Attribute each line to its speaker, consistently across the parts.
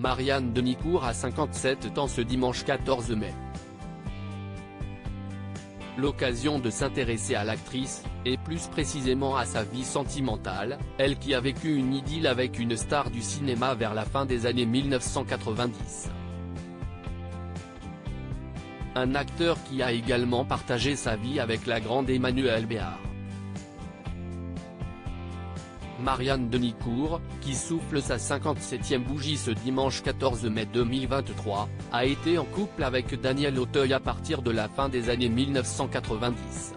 Speaker 1: Marianne Denicourt a 57 ans ce dimanche 14 mai. L'occasion de s'intéresser à l'actrice, et plus précisément à sa vie sentimentale, elle qui a vécu une idylle avec une star du cinéma vers la fin des années 1990. Un acteur qui a également partagé sa vie avec la grande Emmanuelle Béard. Marianne Denicourt, qui souffle sa 57e bougie ce dimanche 14 mai 2023, a été en couple avec Daniel Auteuil à partir de la fin des années 1990.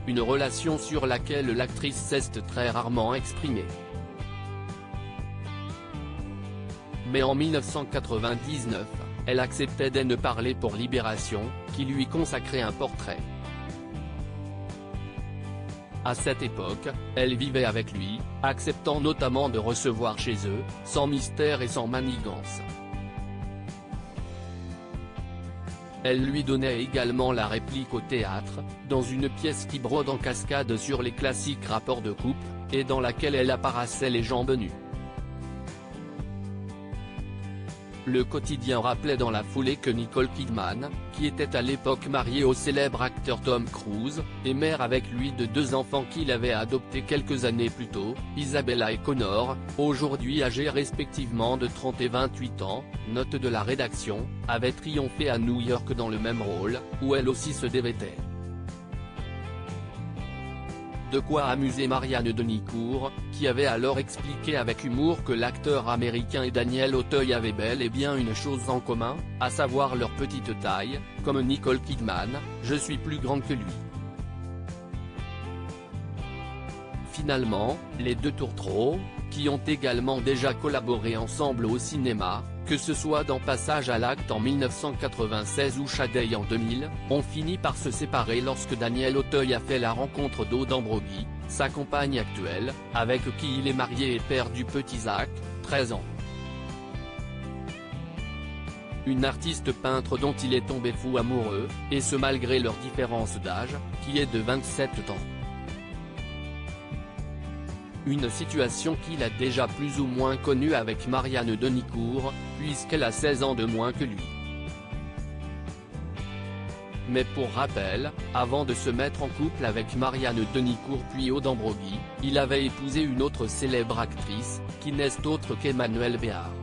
Speaker 1: Une relation sur laquelle l'actrice s'est très rarement exprimée. Mais en 1999, elle acceptait de ne parler pour Libération, qui lui consacrait un portrait. À cette époque, elle vivait avec lui, acceptant notamment de recevoir chez eux, sans mystère et sans manigance. Elle lui donnait également la réplique au théâtre, dans une pièce qui brode en cascade sur les classiques rapports de couple, et dans laquelle elle apparaissait les jambes nues. Le quotidien rappelait dans la foulée que Nicole Kidman, qui était à l'époque mariée au célèbre acteur Tom Cruise, et mère avec lui de 2 enfants qu'il avait adoptés quelques années plus tôt, Isabella et Connor, aujourd'hui âgés respectivement de 30 et 28 ans, note de la rédaction, avait triomphé à New York dans le même rôle, où elle aussi se dévêtait. De quoi amuser Marianne Denicourt, qui avait alors expliqué avec humour que l'acteur américain et Daniel Auteuil avaient bel et bien une chose en commun, à savoir leur petite taille, comme Nicole Kidman, je suis plus grande que lui. Finalement, les deux tourtereaux, qui ont également déjà collaboré ensemble au cinéma, que ce soit dans Passage à l'acte en 1996 ou Shadei en 2000, ont fini par se séparer lorsque Daniel Auteuil a fait la rencontre d'Aude Ambroggi, sa compagne actuelle, avec qui il est marié et père du petit Zach, 13 ans. Une artiste peintre dont il est tombé fou amoureux, et ce malgré leur différence d'âge, qui est de 27 ans. Une situation qu'il a déjà plus ou moins connue avec Marianne Denicourt, puisqu'elle a 16 ans de moins que lui. Mais pour rappel, avant de se mettre en couple avec Marianne Denicourt puis Aude Ambroggi, il avait épousé une autre célèbre actrice, qui n'est autre qu'Emmanuelle Béard.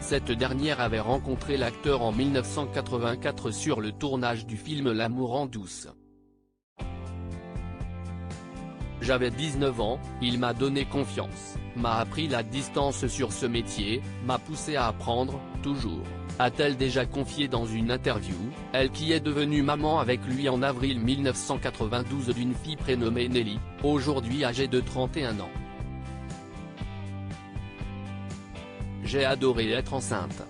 Speaker 1: Cette dernière avait rencontré l'acteur en 1984 sur le tournage du film L'amour en douce. J'avais 19 ans, il m'a donné confiance, m'a appris la distance sur ce métier, m'a poussé à apprendre, toujours, a-t-elle déjà confié dans une interview, elle qui est devenue maman avec lui en avril 1992 d'une fille prénommée Nelly, aujourd'hui âgée de 31 ans. J'ai adoré être enceinte.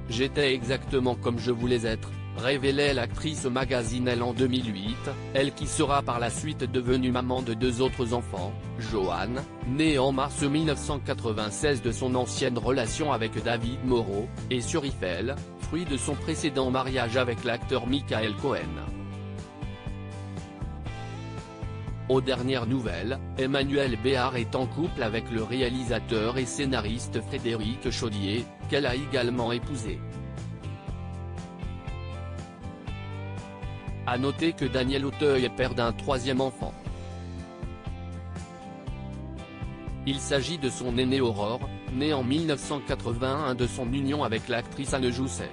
Speaker 1: J'étais exactement comme je voulais être, révélait l'actrice au magazine Elle en 2008, elle qui sera par la suite devenue maman de 2 autres enfants, Joanne, née en mars 1996 de son ancienne relation avec David Moreau, et Surifel, fruit de son précédent mariage avec l'acteur Michael Cohen. Aux dernières nouvelles, Emmanuelle Béard est en couple avec le réalisateur et scénariste Frédéric Chaudier, qu'elle a également épousé. À noter que Daniel Auteuil est père d'un 3e enfant. Il s'agit de son aînée Aurore, née en 1981 de son union avec l'actrice Anne Jousset.